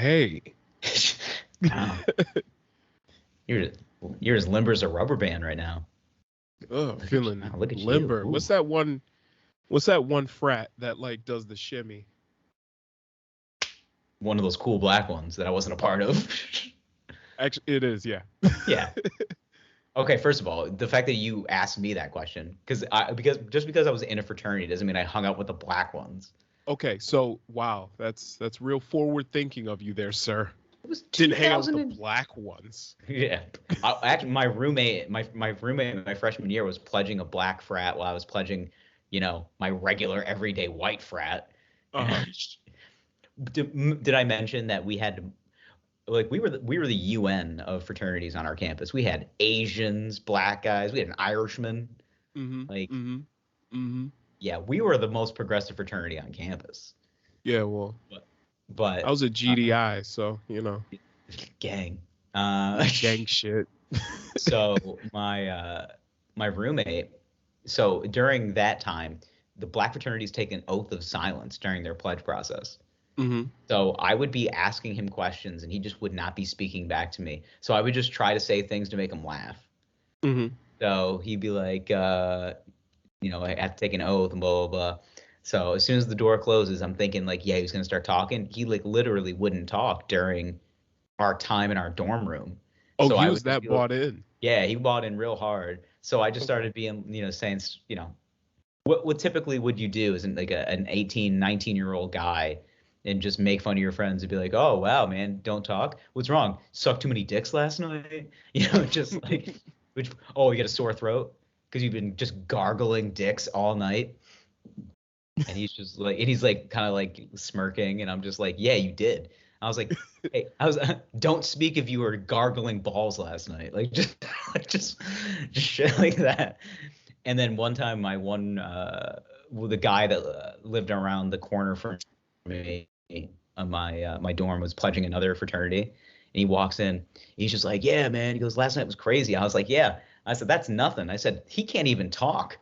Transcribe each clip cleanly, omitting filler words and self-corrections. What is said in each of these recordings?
Hey. Wow. You're as limber as a rubber band right now. Feeling Look at limber. you. What's that one frat that like does the shimmy? One of those cool black ones that I wasn't a part of. Actually, it is, yeah. Yeah. Okay, first of all, the fact that you asked me that question, because I was in a fraternity doesn't mean I hung out with the black ones. Okay, so wow, that's real forward thinking of you there, sir. It was Didn't hang out with 2000. the black ones. Yeah. Actually, my roommate my freshman year was pledging a black frat while I was pledging, my regular everyday white frat. Uh-huh. Did I mention that we had to, like, we were the UN of fraternities on our campus. We had Asians, black guys, we had an Irishman. Mm-hmm. Like, Mm-hmm. Mm-hmm. yeah, we were the most progressive fraternity on campus. Yeah, well, but I was a GDI, so gang. gang shit. So my roommate, so during that time, the black fraternities take an oath of silence during their pledge process. Mm-hmm. So I would be asking him questions and he just would not be speaking back to me. So I would just try to say things to make him laugh. Mm-hmm. So he'd be like, I have to take an oath and blah, blah, blah. So as soon as the door closes, I'm thinking like, yeah, he was going to start talking. He like literally wouldn't talk during our time in our dorm room. Oh, So he I was would just that be like, bought in. yeah, he bought in real hard. So I just started being, saying, what typically would you do as like an 18, 19-year-old guy and just make fun of your friends and be like, oh, wow, man, don't talk. What's wrong? Sucked too many dicks last night? Just like, you got a sore throat because you've been just gargling dicks all night. And he's like kind of like smirking. And I'm just like, yeah, you did. I was like, hey, don't speak if you were gargling balls last night. Like, just shit like that. And then one time, the guy that lived around the corner from me, my dorm was pledging another fraternity, and he walks in. He's just like, "Yeah, man." He goes, "Last night was crazy." I was like, "Yeah." I said, "That's nothing." I said, "He can't even talk.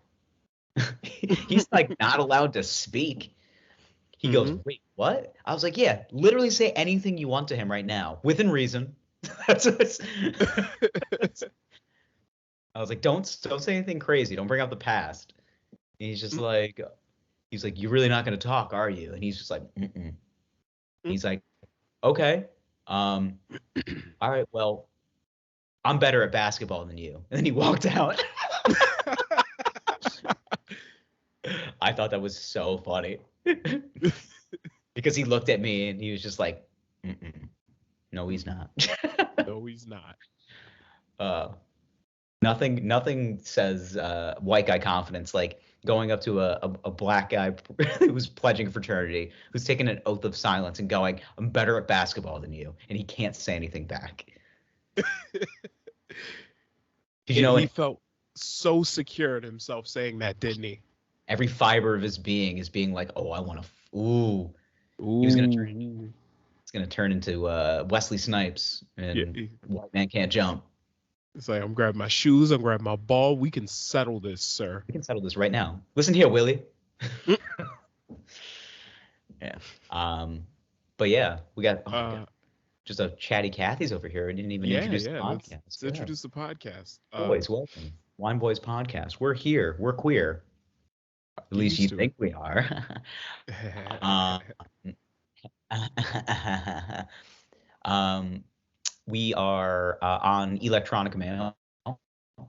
He's like not allowed to speak." He goes, "Wait, what?" I was like, "Yeah, literally say anything you want to him right now, within reason." I was like, don't say anything crazy. Don't bring up the past. And he's just like, you're really not going to talk, are you? And he's just like, mm-mm. He's like, okay. All right, well, I'm better at basketball than you. And then he walked out. I thought that was so funny. Because he looked at me and he was just like, mm-mm. No, he's not. No, he's not. Nothing says white guy confidence like going up to a black guy who's pledging fraternity, who's taking an oath of silence and going, I'm better at basketball than you. And he can't say anything back. He felt so secure in himself saying that, didn't he? Every fiber of his being is being like, oh, I want to. Ooh. He was going to turn into Wesley Snipes and White Man Can't Jump. It's like, I'm grabbing my shoes, I'm grabbing my ball. We can settle this, sir. We can settle this right now. Listen here, Willie. Yeah. But yeah, we got just a chatty Cathy's over here. We didn't even introduce the podcast. Let's introduce the podcast. Boys, welcome. Wine Boys Podcast. We're here. We're queer. At least you think we are. We are on electronic mail,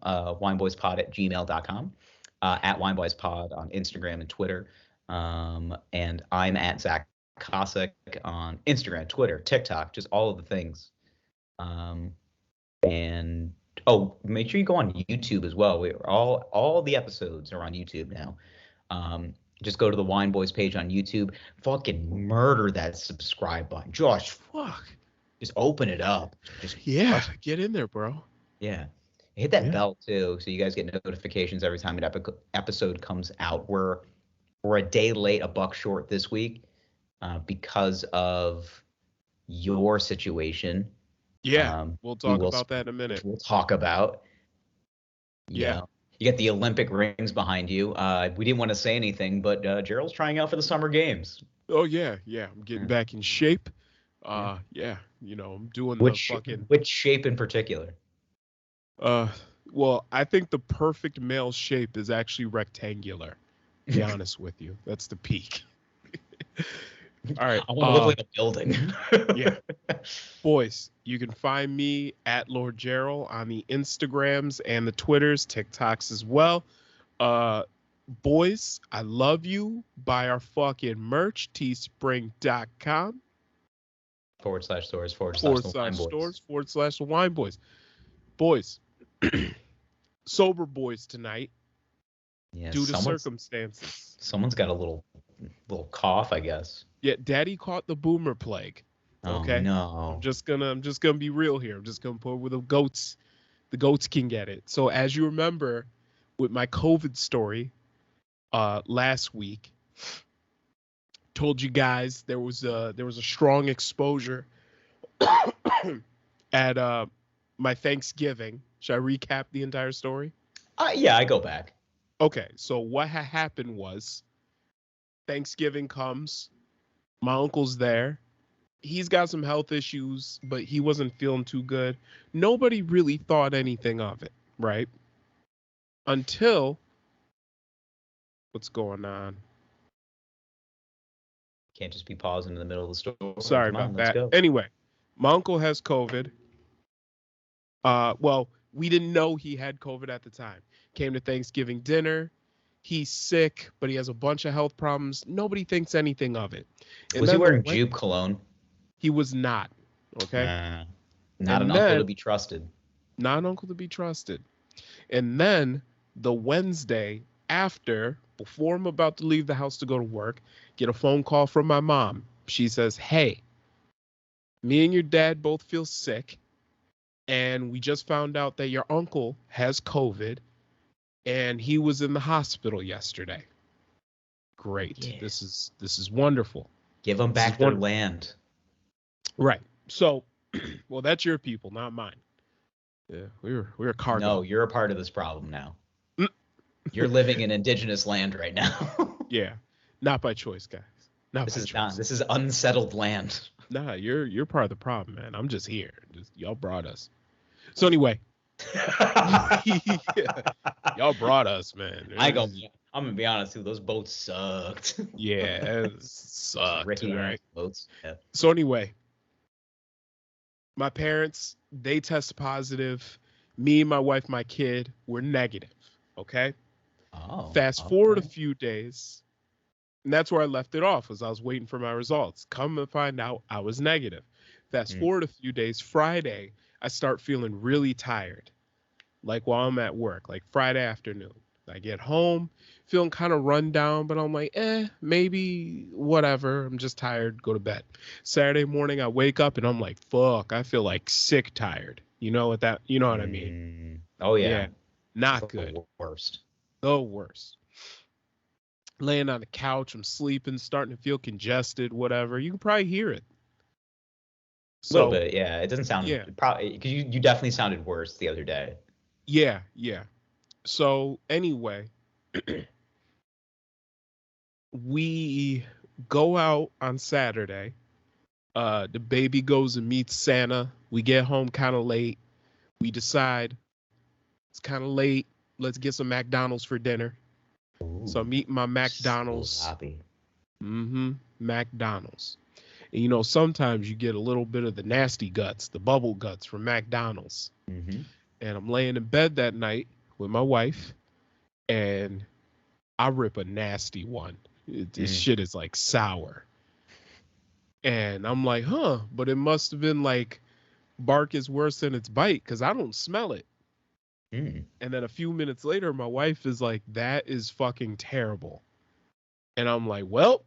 wineboyspod@gmail.com, at wineboyspod on Instagram and Twitter. And I'm at Zach Cossack on Instagram, Twitter, TikTok, just all of the things. And make sure you go on YouTube as well. All the episodes are on YouTube now. Just go to the Wine Boys page on YouTube. Fucking murder that subscribe button. Josh, fuck. Just open it up. Get in there, bro. Yeah. Hit that bell too, so you guys get notifications every time an episode comes out. We're a day late, a buck short this week, because of your situation. Yeah, we'll talk about that in a minute. We'll talk about. Yeah. You get the Olympic rings behind you. We didn't want to say anything, but Gerald's trying out for the Summer Games. Oh, yeah. I'm getting back in shape. Yeah, I'm doing the Which fucking. which shape in particular? Uh, well, I think the perfect male shape is actually rectangular. To be honest with you, that's the peak. All right. I want to look like a building. Yeah. Boys, you can find me at Lord Gerald on the Instagrams and the Twitters, TikToks as well. Boys, I love you. Buy our fucking merch, teespring.com /stores /the Wine Boys. /stores / the Wine Boys. Boys, sober boys tonight Yeah, due to circumstances. Someone's got a little cough, I guess. Yeah, Daddy caught the boomer plague. Okay. Oh no. I'm just gonna be real here. I'm just gonna put where the goats can get it. So as you remember with my COVID story last week, told you guys there was a strong exposure at my Thanksgiving. Should I recap the entire story? Yeah, I go back. Okay, so what happened was Thanksgiving comes, my uncle's there. He's got some health issues, but he wasn't feeling too good. Nobody really thought anything of it, right? Until what's going on? Can't just be pausing in the middle of the story. Sorry about that. Anyway, my uncle has COVID. Well, we didn't know he had COVID at the time. Came to Thanksgiving dinner. He's sick, but he has a bunch of health problems. Nobody thinks anything of it. Was he wearing Jupe cologne? He was not. Okay. Not an uncle to be trusted. Not an uncle to be trusted. And then the Wednesday after, before I'm about to leave the house to go to work, get a phone call from my mom. She says, "Hey, me and your dad both feel sick, and we just found out that your uncle has COVID, and he was in the hospital yesterday." Great. Yeah. This is wonderful. Give them back their land. Right. So, well, that's your people, not mine. Yeah, we're cargo. No, you're a part of this problem now. You're living in indigenous land right now. Yeah, not by choice, guys. This is unsettled land. Nah, you're part of the problem, man. I'm just here. Y'all brought us. So anyway, y'all brought us, man. I'm gonna be honest too. Those boats sucked. Yeah, it sucked. Ricky right? Boats. Yeah. So anyway, my parents, they test positive. Me, my wife, my kid, were negative. Okay. Oh. Fast forward a few days, and that's where I left it off, as I was waiting for my results. Come to find out, I was negative. Fast forward a few days, Friday, I start feeling really tired, like while I'm at work, like Friday afternoon. I get home, feeling kind of run down, but I'm like, maybe whatever. I'm just tired. Go to bed. Saturday morning, I wake up and I'm like, fuck, I feel like sick tired. You know what I mean? Oh yeah. Not good. The worst. Laying on the couch, I'm sleeping, starting to feel congested, whatever. You can probably hear it. A little bit, yeah. It doesn't sound probably because you definitely sounded worse the other day. Yeah. So anyway, we go out on Saturday. The baby goes and meets Santa. We get home kind of late. We decide it's kind of late. Let's get some McDonald's for dinner. Ooh, so I'm eating my McDonald's. So happy. McDonald's. And sometimes you get a little bit of the nasty guts, the bubble guts from McDonald's. And I'm laying in bed that night with my wife, and I rip a nasty one. This shit is like sour. And I'm like, but it must have been like bark is worse than its bite because I don't smell it. And then a few minutes later, my wife is like, that is fucking terrible. And I'm like, well,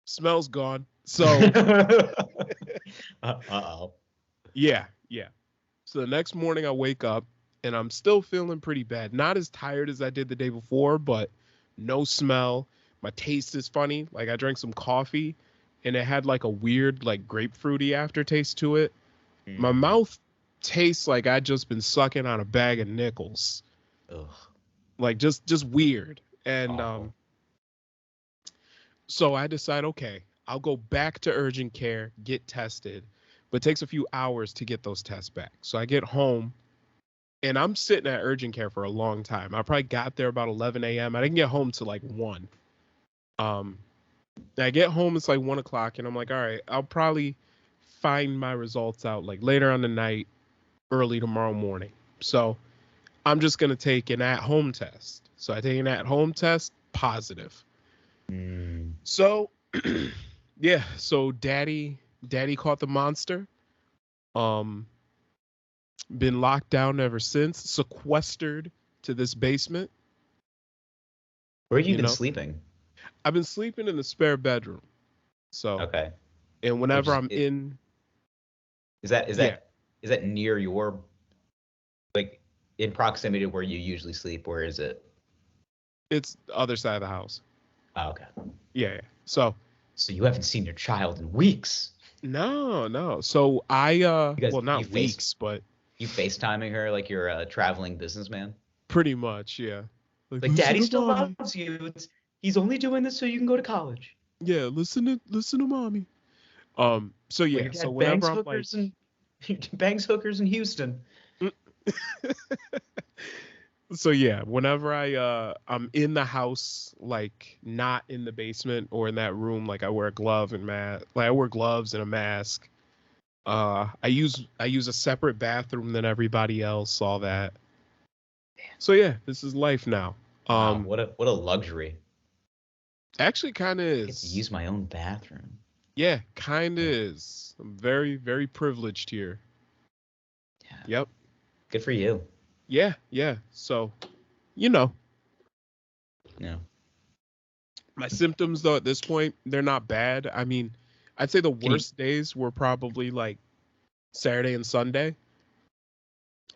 smell's gone. So, uh-oh. Yeah. So the next morning I wake up and I'm still feeling pretty bad. Not as tired as I did the day before, but no smell. My taste is funny. Like I drank some coffee and it had like a weird, like grapefruity aftertaste to it. My mouth tastes like I'd just been sucking on a bag of nickels. Ugh. Like just weird. And so I decide, okay, I'll go back to urgent care, get tested, but it takes a few hours to get those tests back. So I get home and I'm sitting at urgent care for a long time. I probably got there about 11 a.m. I didn't get home till like 1. I get home, it's like 1 o'clock, and I'm like, all right, I'll probably find my results out like later on the night, early tomorrow morning. So I'm just going to take an at-home test. So I take an at-home test, positive. So, yeah, so daddy caught the monster. Been locked down ever since, sequestered to this basement. Where have you been sleeping? I've been sleeping in the spare bedroom. So okay. And whenever I'm in, is that near your, like, in proximity to where you usually sleep? Where is it? It's the other side of the house. Oh, okay. Yeah. So you haven't seen your child in weeks. No. So well, not weeks, but you FaceTiming her like you're a traveling businessman? Pretty much, yeah. Like Daddy still loves you. He's only doing this so you can go to college. Yeah, listen to mommy. So yeah, your dad so whenever I'm like, bangs hookers in Houston. So yeah, whenever I'm in the house, like not in the basement or in that room, like I wear a glove and mask. Like I wear gloves and a mask. I use a separate bathroom than everybody else. All that. So yeah, this is life now. Wow, what a luxury. Actually, kind of is. I get to use my own bathroom. Yeah, kind of is. I'm very, very privileged here. Yeah. Yep. Good for you. Yeah. So, Yeah. My symptoms, though, at this point, they're not bad. I mean, I'd say the worst days were probably like Saturday and Sunday.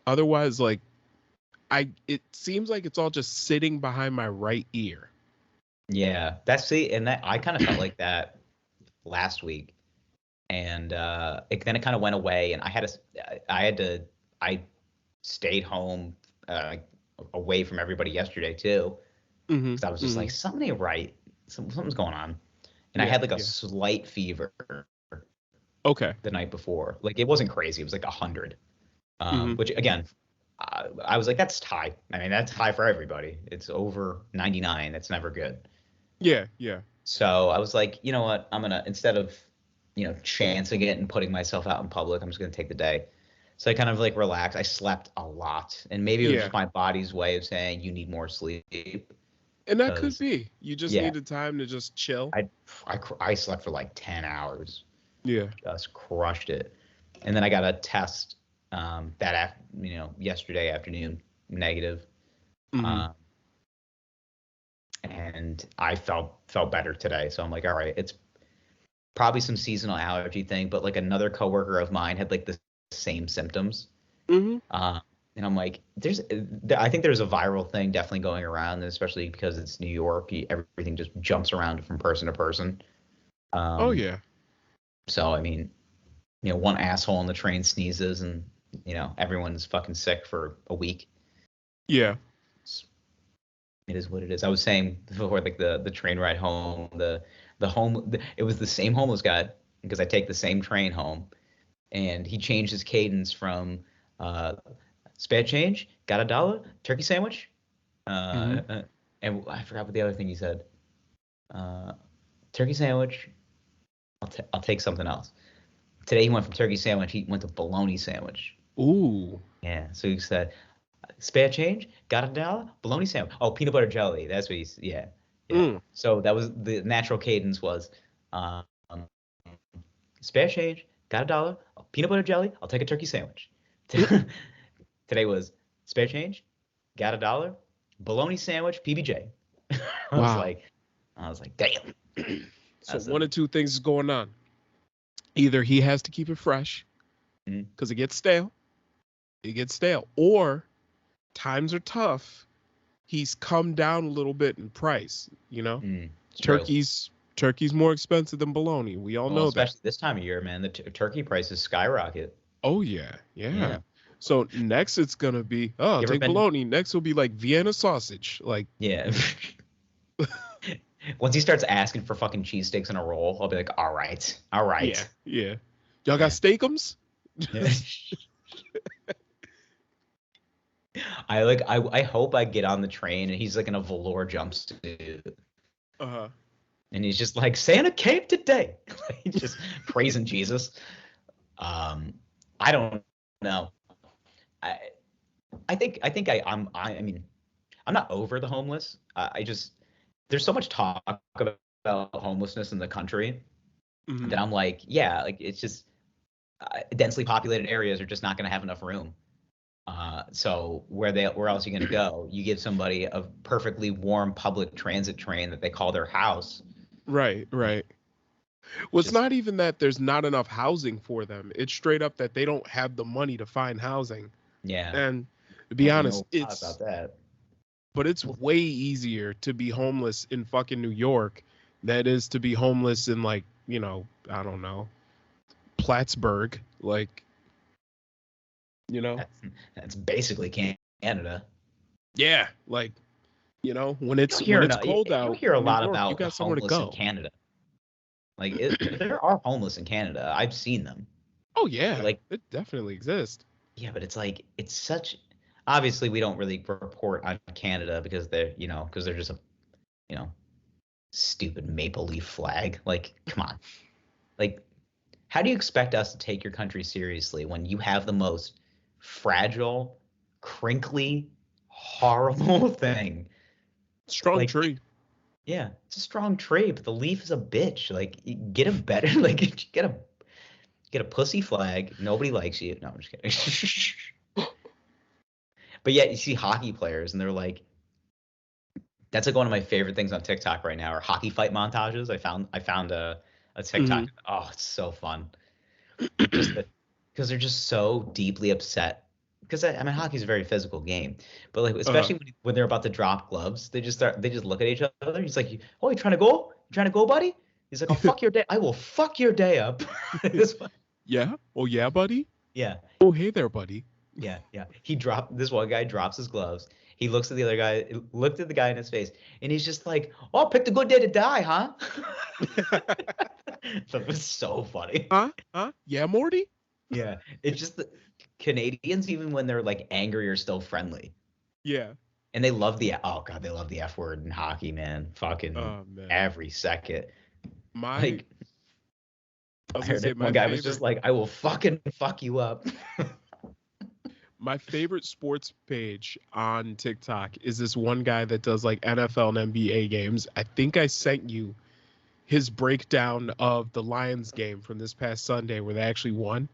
Otherwise, like, it seems like it's all just sitting behind my right ear. Yeah, I kind of felt like that last week, and then it kind of went away, and I stayed home away from everybody yesterday too, because I was just like, something ain't right, something's going on, and I had like a slight fever. Okay. The night before, like it wasn't crazy, it was like 100, which again, I was like, that's high. I mean, that's high for everybody. It's over 99. That's never good. Yeah. So I was like, you know what? I'm gonna, instead of, chancing it and putting myself out in public, I'm just gonna take the day. So I kind of like relaxed. I slept a lot, and maybe it was just my body's way of saying you need more sleep. And that could be. You just needed time to just chill. I slept for like 10 hours. Yeah. Just crushed it, and then I got a test yesterday afternoon, negative. And I felt better today. So I'm like, all right, it's probably some seasonal allergy thing, but like another coworker of mine had like the same symptoms. And I'm like, I think there's a viral thing definitely going around, especially because it's New York. Everything just jumps around from person to person. Oh yeah. So I mean, one asshole on the train sneezes, and everyone's fucking sick for a week. Yeah. It is what it is. I was saying before, like the train ride home, it was the same homeless guy, because I take the same train home, and he changed his cadence from spare change, got $1, turkey sandwich, and I forgot what the other thing he said. Turkey sandwich. I'll take something else. Today he went from turkey sandwich. He went to bologna sandwich. Ooh. Yeah. So he said, spare change, got $1, bologna sandwich. Oh, peanut butter jelly. That's what he's. Yeah. So that was the natural cadence was, spare change, got $1, peanut butter jelly. I'll take a turkey sandwich. Today was spare change, got $1, bologna sandwich, PBJ. I was like, damn. So one of two things is going on. Either he has to keep it fresh because it gets stale. Or times are tough. He's come down a little bit in price, Turkey's more expensive than bologna. We all know that. Especially this time of year, man. The turkey prices skyrocket. Oh, yeah. So next it's going to be, take bologna. Next will be like Vienna sausage. Like, yeah. Once he starts asking for fucking cheesesteaks and a roll, I'll be like, all right. Yeah, yeah. Y'all got Yeah. steakums? I hope I get on the train and he's like in a velour jumpsuit. Uh-huh. And he's just like, Santa came today. He's just praising Jesus. I don't know. I mean, I'm not over the homeless. I just there's so much talk about homelessness in the country that I'm like, yeah, like it's just densely populated areas are just not going to have enough room. So where else are you going to go? You give somebody a perfectly warm public transit train that they call their house. Right. Well, it's not even that there's not enough housing for them. It's straight up that they don't have the money to find housing. Yeah. And to be honest, about that. But it's way easier to be homeless in fucking New York than it is to be homeless in, like, you know, I don't know, Plattsburgh, like, you know. That's basically Canada. Yeah, like, you know, when it's cold out, you hear a lot York, about you got somewhere to go. In Canada. Like there are homeless in Canada. I've seen them. Oh yeah, like it definitely exists. Yeah, but it's like it's such. Obviously, we don't really report on Canada because they're just a, stupid maple leaf flag. Like, come on. Like, how do you expect us to take your country seriously when you have the most fragile, crinkly, horrible thing? Strong tree. Yeah, it's a strong tree, but the leaf is a bitch. Like, get a better, like, get a pussy flag. Nobody likes you. No, I'm just kidding. But yet you see hockey players and they're like, that's like one of my favorite things on TikTok right now are hockey fight montages. I found a TikTok. Mm-hmm. Oh, it's so fun. Because they're just so deeply upset. Because I mean, hockey's a very physical game, but like especially when they're about to drop gloves, they just look at each other. He's like, "Oh, you trying to go? You trying to go, buddy?" He's like, "I'll fuck your day. I will fuck your day up." Yeah. Oh yeah, buddy. Yeah. Oh hey there, buddy. Yeah. This one guy drops his gloves. He looks at the other guy, looked at the guy in his face, and he's just like, "Oh, picked a good day to die, huh?" That was so funny. Huh? Yeah, Morty? Yeah. It's just the Canadians, even when they're like angry, are still friendly. Yeah. And they love they love the F word in hockey, man. Fucking every second. I heard one guy was just like, "I will fucking fuck you up." My favorite sports page on TikTok is this one guy that does like NFL and NBA games. I think I sent you his breakdown of the Lions game from this past Sunday where they actually won.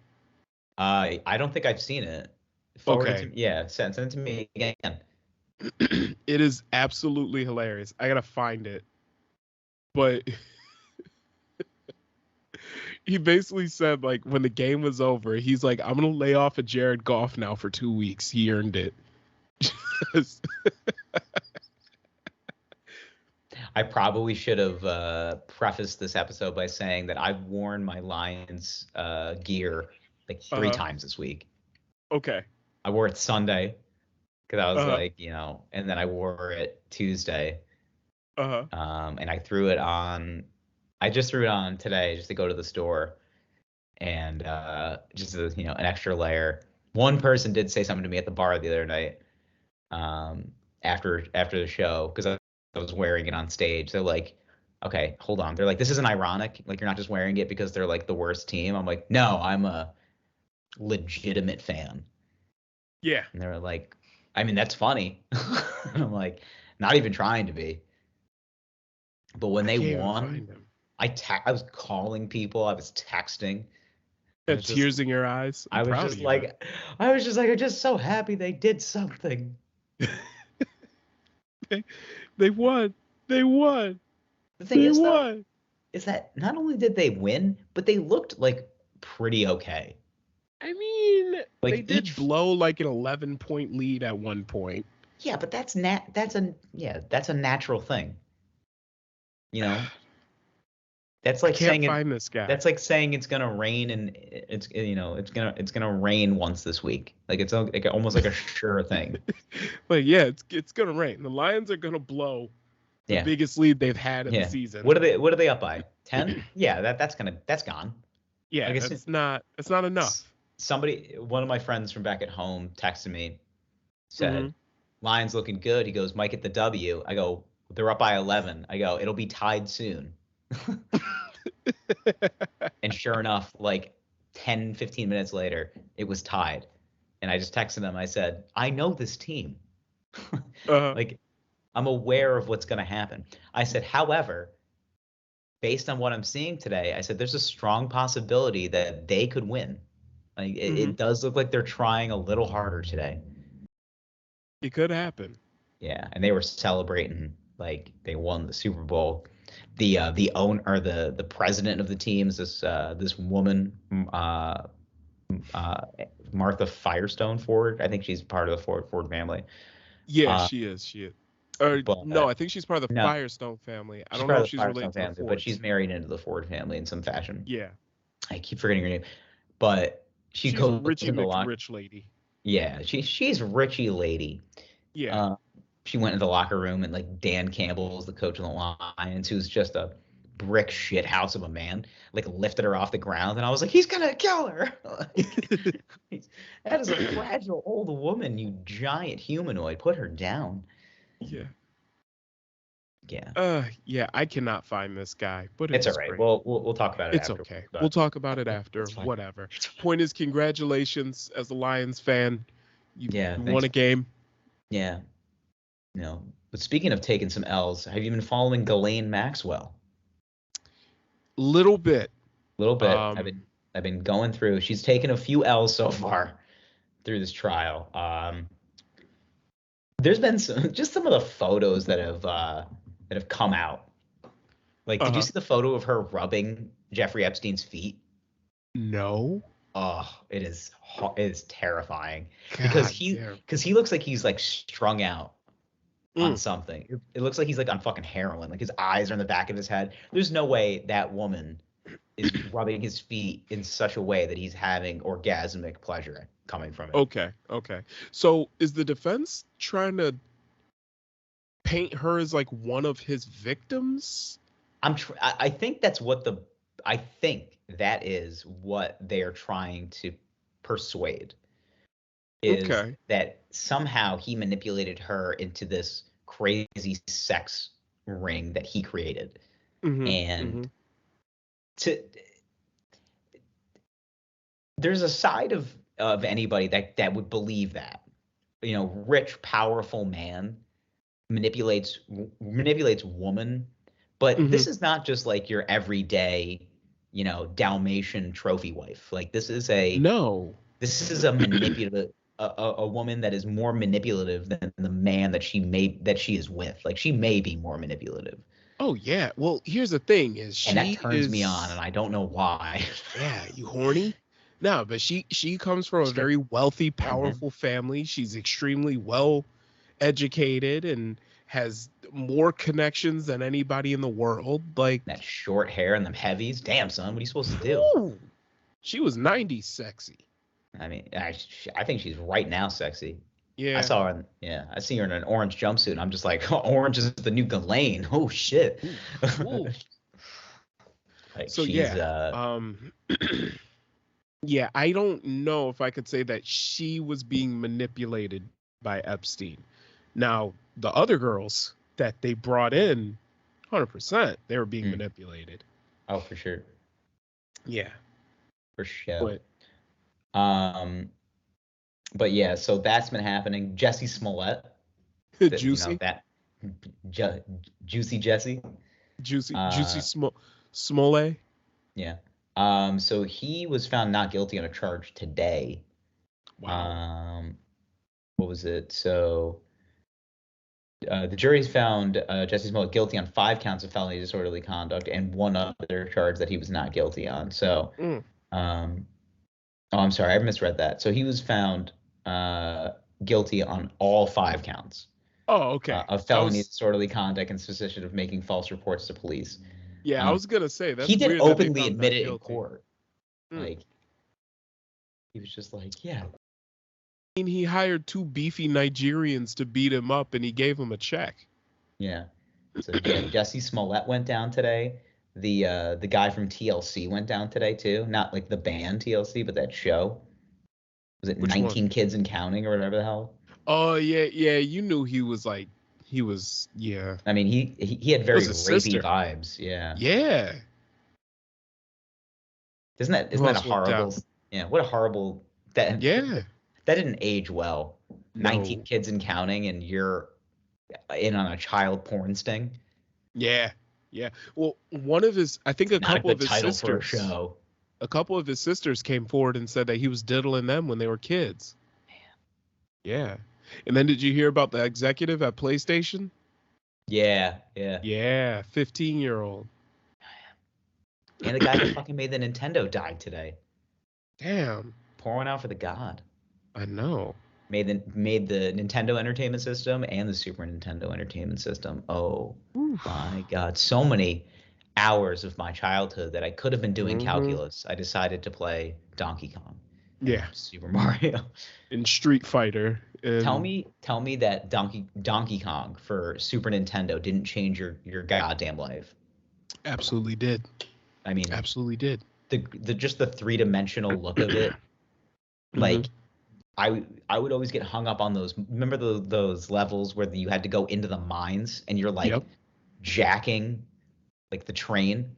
I don't think I've seen it. Send it to me again. It is absolutely hilarious. I gotta find it. But he basically said, like, when the game was over, he's like, "I'm gonna lay off of Jared Goff now for 2 weeks. He earned it." I probably should have prefaced this episode by saying that I've worn my Lions gear like 3 times this week. Okay. I wore it Sunday because I was like, and then I wore it Tuesday. And I threw it on. I just threw it on today just to go to the store, and just an extra layer. One person did say something to me at the bar the other night, after the show, because I was wearing it on stage. They're like, "Okay, hold on." They're like, "This isn't ironic. Like, you're not just wearing it because they're like the worst team." I'm like, "No, I'm a legitimate fan." Yeah. And they were like, "I mean, that's funny." And I'm like, "Not even trying to be." But when they won, I was calling people. I was texting. Tears in your eyes. I was just like, I'm just so happy they did something. They won. The thing is, though, is that not only did they win, but they looked like pretty okay. I mean, like they did blow like an 11-point lead at one point. Yeah, but that's a natural thing. That's like saying find this guy. That's like saying it's gonna rain and it's gonna rain once this week. Like it's like almost like a sure thing. Like, yeah, it's gonna rain. The Lions are gonna blow The Yeah. biggest lead they've had in the Yeah. season. What are they up by? 10? Yeah, that's gone. Yeah, I guess that's not enough. one of my friends from back at home texted me, said, Mhm. Lions looking good. He goes, Mike at the W. I go, they're up by 11. I go, it'll be tied soon. And sure enough, like 10, 15 minutes later, it was tied. And I just texted them. I said, I know this team. Uh-huh. Like, I'm aware of what's going to happen. I said, however, based on what I'm seeing today, I said, there's a strong possibility that they could win. Like, it does look like they're trying a little harder today. It could happen. Yeah, and they were celebrating like they won the Super Bowl. The president of the team is this woman, Martha Firestone Ford. I think she's part of the Ford family. Yeah, Uh, she is. Or but no, I think she's part of the no, Firestone family. I she's don't know part if of the she's Firestone related to the family, but Fords. she's married into the Ford family in some fashion. Yeah. I keep forgetting her name, but she She's a goes Richie in the locker. McRich lady. Yeah, she's Richie lady. Yeah. She went into the locker room and like Dan Campbell was the coach of the Lions, who's just a brick shit house of a man, like lifted her off the ground, and I was like, he's gonna kill her. That is a fragile old woman, you giant humanoid. Put her down. Yeah. Yeah. Yeah, I cannot find this guy, but It's all it's right. great. We'll talk about it It's after. okay. But We'll talk about it after. it's fine. Whatever. Point is, congratulations as a Lions fan. You Yeah, won a game. Yeah. No. But speaking of taking some L's, have you been following Ghislaine Maxwell? Little bit. Little bit. I've been going through. She's taken a few L's so far through this trial. There's been some of the photos that have come out. Like, did you see the photo of her rubbing Jeffrey Epstein's feet? No. Oh, it is terrifying. God because damn. he looks like he's like strung out on Mm. something. It looks like he's like on fucking heroin. Like his eyes are in the back of his head. There's no way that woman is rubbing his feet in such a way that he's having orgasmic pleasure coming from it. Okay. So is the defense trying to paint her as like one of his victims? I think that's what I think that is what they're trying to persuade. Is that somehow he manipulated her into this crazy sex ring that he created. And there's a side of anybody that would believe that, rich, powerful man manipulates woman, but this is not just like your everyday, Dalmatian trophy wife. Like this is a manipulative a woman that is more manipulative than the man that she is with. Like she may be more manipulative. Oh yeah. Well, here's the thing: and that turns me on, and I don't know why. Yeah, you horny? No, but she comes from a very wealthy, powerful family. She's extremely well educated and has more connections than anybody in the world. Like that short hair and them heavies. Damn, son, what are you supposed to do? Ooh, she was 90s sexy. I mean, I think she's right now sexy. Yeah. I see her in an orange jumpsuit, and I'm just like, oh, orange is the new Ghislaine. Oh shit. Ooh. Like so she's, yeah, I don't know if I could say that she was being manipulated by Epstein. Now, the other girls that they brought in, 100%, they were being manipulated. Oh, for sure. Yeah. For sure. But yeah, so that's been happening. Jussie Smollett. Juicy. Juicy Jesse. Juicy Smollett. Yeah. So he was found not guilty on a charge today. Wow. What was it? So the jury's found Jussie Smollett guilty on 5 counts of felony disorderly conduct and one other charge that he was not guilty on. So, I'm sorry, I misread that. So he was found guilty on all 5 counts. Oh, okay. Of felony disorderly conduct and suspicion of making false reports to police. Yeah, I was gonna say that's he did weird openly admit it in court. Like he was just like, yeah. I mean, he hired 2 beefy Nigerians to beat him up, and he gave him a check. Yeah, So yeah, Jesse Smollett went down today. The guy from TLC went down today too. Not like the band TLC, but that show. Was it Which one? 19 Kids and Counting or whatever the hell? Oh yeah, yeah. You knew he was yeah. I mean, he had It very was his rapey sister. vibes. Yeah. Yeah. Isn't Who that a else went horrible? down? Yeah. What a horrible Yeah. that didn't age well. 19 No. Kids and Counting, and you're in on a child porn sting. Yeah. Yeah. Well, I think Not a good title for a show. a couple of his sisters came forward and said that he was diddling them when they were kids. Yeah. And then did you hear about the executive at PlayStation? Yeah, yeah. Yeah, 15-year-old. And the guy that fucking made the Nintendo died today. Damn. Pour one out for the god. I know. Made the Nintendo Entertainment System and the Super Nintendo Entertainment System. Oh Oof. my god, so many hours of my childhood that I could have been doing calculus. I decided to play Donkey Kong. Yeah. Super Mario. In Street Fighter. And Tell me that Donkey Kong for Super Nintendo didn't change your goddamn life. absolutely did. I mean, Absolutely did. the just the three-dimensional look of it. Like I would always get hung up on those. Remember those levels where you had to go into the mines and you're like jacking like the train.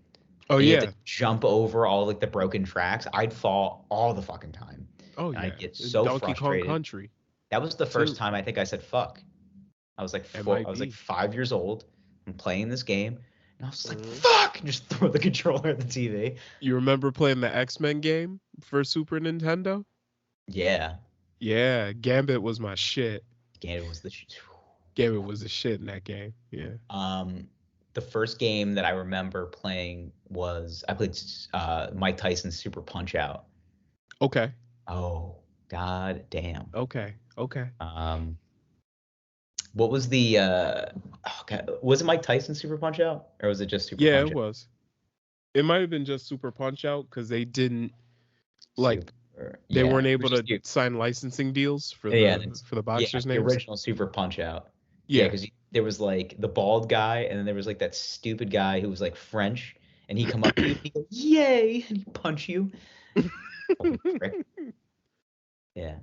Oh and you yeah. had to jump over all like the broken tracks. I'd fall all the fucking time. Oh and yeah. I'd get so Donkey frustrated. Kong Country. That was the first time I think I said fuck. I was like I was like 5 years old. I'm playing this game. And I was like, fuck! And just throw the controller at the TV. You remember playing the X-Men game for Super Nintendo? Yeah. Yeah, Gambit was my shit. Gambit was the Gambit was the shit in that game. Yeah. The first game that I remember playing was I played Mike Tyson's Super Punch Out. Okay. Oh, god damn. Okay. What was the was it Mike Tyson Super Punch Out or was it just Super Yeah, Punch it Out? was. It might have been just Super Punch Out because they didn't like they weren't able to sign licensing deals for the boxers' names. The original Super Punch Out. Yeah, because there was like the bald guy, and then there was like that stupid guy who was like French, and he'd come up to you and he'd go, "Yay!" and he'd punch you. Holy frick. Yeah.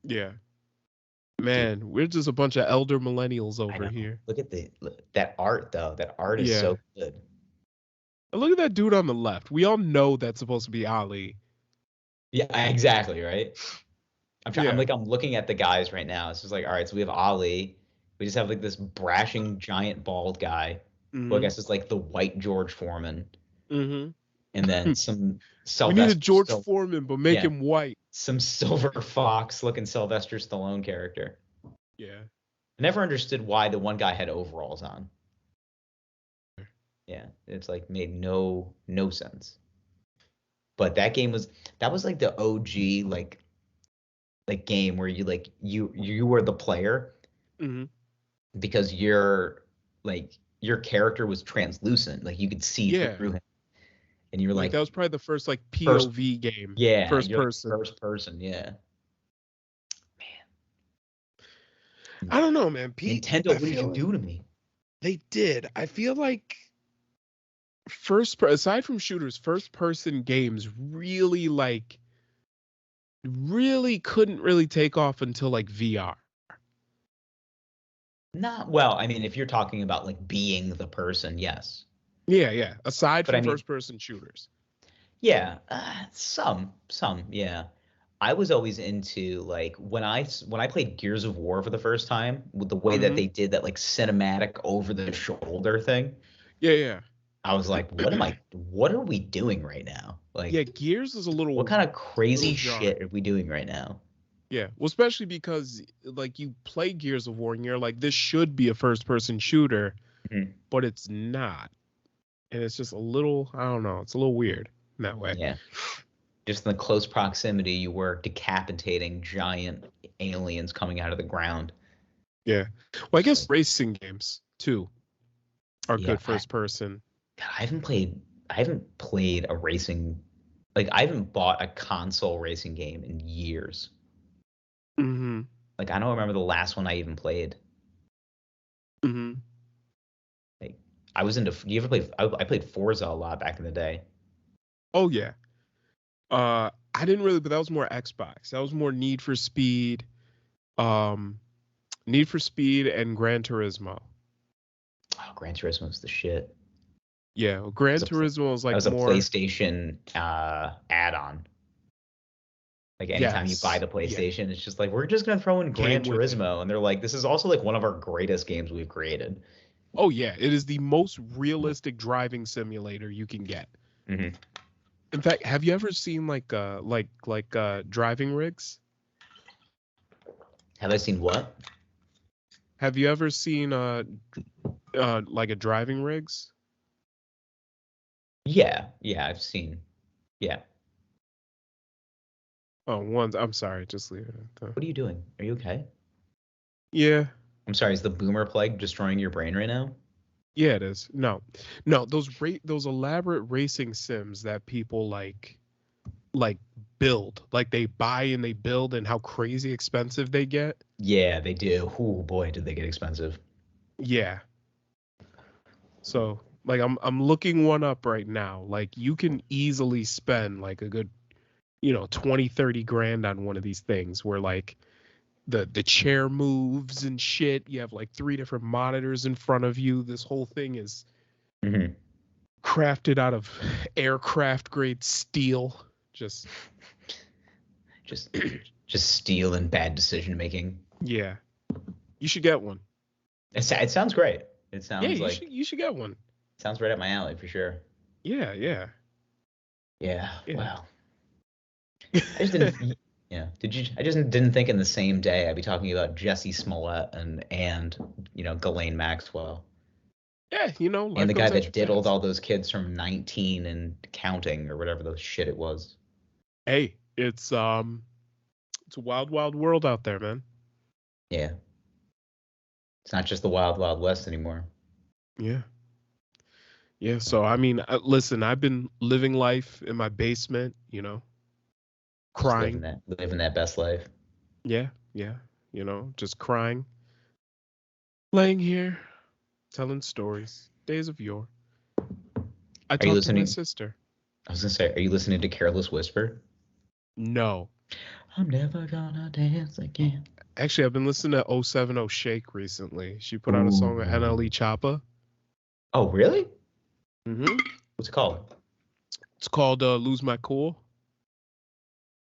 Yeah. Man, we're just a bunch of elder millennials over here. Look at that art though. That art is so good. And look at that dude on the left. We all know that's supposed to be Ali. Yeah, exactly, right? I'm looking at the guys right now. It's just like, all right, so we have Ali. We just have like this brashing giant bald guy, who I guess is like the white George Foreman. And then some Sylvester. We need a George Foreman, but make him white. Some Silver Fox looking Sylvester Stallone character. Yeah. I never understood why the one guy had overalls on. Yeah, it's like made no sense. But that was like the OG like game where you were the player because your character was translucent, like you could see through him, and you were like that was probably the first like POV game. Yeah, first person. First person, yeah. Man, I don't know, man. Nintendo, what did you do to me? They did. I feel like aside from shooters, first person games really couldn't really take off until like VR. Well, I mean, if you're talking about like being the person, yes. Yeah. Aside from first person shooters. Yeah, some, yeah. I was always into like when I played Gears of War for the first time with the way that they did that like cinematic over the shoulder thing. Yeah. I was like, what are we doing right now? Like, yeah, Gears is a little. What kind of crazy shit are we doing right now? Yeah, well, especially because like you play Gears of War and you're like, this should be a first-person shooter, but it's not, and it's just a little, I don't know, it's a little weird in that way. Yeah, just in the close proximity, you were decapitating giant aliens coming out of the ground. Yeah, well, I guess racing games too are good first-person. God, I haven't played a racing, like I haven't bought a console racing game in years. Like I don't remember the last one I even played. I was into. Do you ever play? I played Forza a lot back in the day. Oh yeah. I didn't really, but that was more Xbox. That was more um, Need for Speed and Gran Turismo. Oh, Gran Turismo was the shit. Yeah, Gran Turismo was That like was a more PlayStation add-on. Like anytime you buy the PlayStation, it's just like we're just gonna throw in Gran Turismo, and they're like, this is also like one of our greatest games we've created. Oh yeah, it is the most realistic driving simulator you can get. Mm-hmm. In fact, have you ever seen like driving rigs? Have I seen what? Have you ever seen like a driving rigs? Yeah, I've seen. Yeah. Oh, once. I'm sorry, just leave it at that. What are you doing? Are you okay? Yeah. I'm sorry, is the boomer plague destroying your brain right now? Yeah, it is. No, those elaborate racing sims that people like build, like they buy and they build, and how crazy expensive they get. Yeah, they do. Oh boy, did they get expensive. Yeah. So like I'm looking one up right now. Like you can easily spend like a good 20-30 grand on one of these things where like the chair moves and shit. You have like 3 different monitors in front of you. This whole thing is crafted out of aircraft grade steel. Just steel and bad decision making. Yeah. You should get one. It sounds great. It sounds you should get one. Sounds right up my alley for sure. Yeah. Wow. I just didn't. Yeah. I just didn't think in the same day I'd be talking about Jesse Smollett and Ghislaine Maxwell. Yeah, and the guy that diddled all those kids from 19 and counting or whatever the shit it was. Hey, it's a wild, wild world out there, man. Yeah. It's not just the wild, wild west anymore. Yeah. Yeah. So I mean, listen, I've been living life in my basement, crying, living that best life. Yeah, just crying, laying here, telling stories, days of yore. I talked to my sister. I was gonna say, are you listening to Careless Whisper? No. I'm never gonna dance again. Actually, I've been listening to 070 Shake recently. She put out a song with NLE Choppa. Oh, really? Mm-hmm. What's it called? It's called Lose My Cool.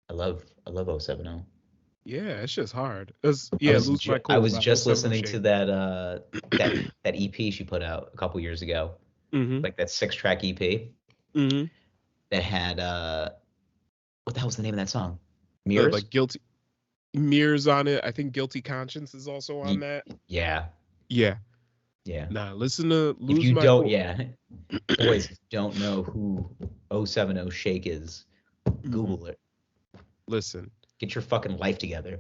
I love 070. Yeah, it's just hard. Lose My Cool. I was just listening to that EP she put out a couple years ago. Mm-hmm. Like that 6-track EP. Mm-hmm. That had what the hell was the name of that song? Mirrors? Like Guilty Mirrors on it. I think Guilty Conscience is also on that. Yeah. Yeah. Yeah. Nah, listen to Lose If you My don't, Cool. yeah. Boys, don't know who 070 Shake is, Google it. Listen. Get your fucking life together.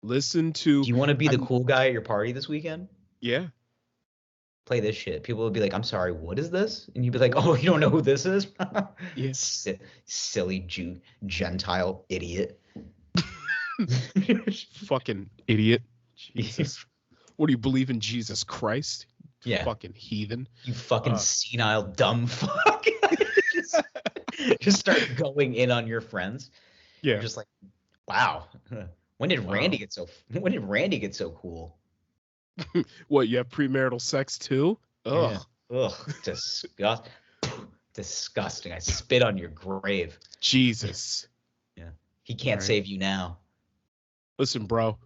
Listen to. Do you want to be the cool guy at your party this weekend? Yeah. Play this shit. People will be like, I'm sorry, what is this? And you'd be like, oh, you don't know who this is? Yes. Silly Jew, Gentile idiot. Fucking idiot. Jesus. What do you believe in, Jesus Christ? Yeah. Fucking heathen. You fucking senile dumb fuck. just start going in on your friends. Yeah. You're just like, wow. When did Randy get so cool? What, you have premarital sex too? Ugh. Yeah. Ugh. Disgusting. I spit on your grave. Jesus. Yeah. He can't save you now. Listen, bro.